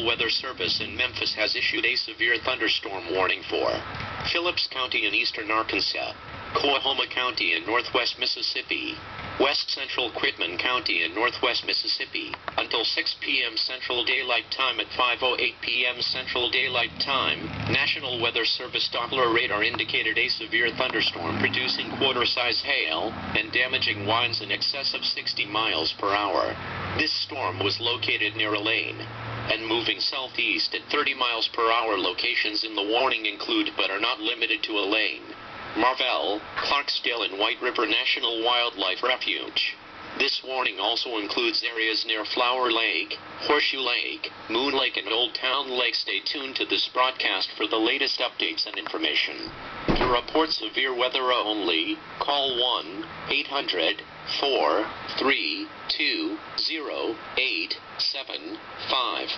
National Weather Service in Memphis has issued a severe thunderstorm warning for Phillips County in eastern Arkansas, COAHOMA County in northwest Mississippi, west central QUITMAN County in northwest Mississippi, until 6 p.m. Central Daylight Time. At 5:08 p.m. Central Daylight Time, National Weather Service Doppler radar indicated a severe thunderstorm producing quarter-size hail and damaging winds in excess of 60 miles per hour. This storm was located near ELAINE and moving southeast at 30 miles per hour. Locations in the warning include but are not limited to ELAINE, MARVELL, CLARKSDALE, and White River National Wildlife Refuge. This warning also includes areas near Flower Lake, Horseshoe Lake, Moon Lake, and Old Town Lake. Stay tuned to this broadcast for the latest updates and information. To report severe weather only, call 1-800-432-0875.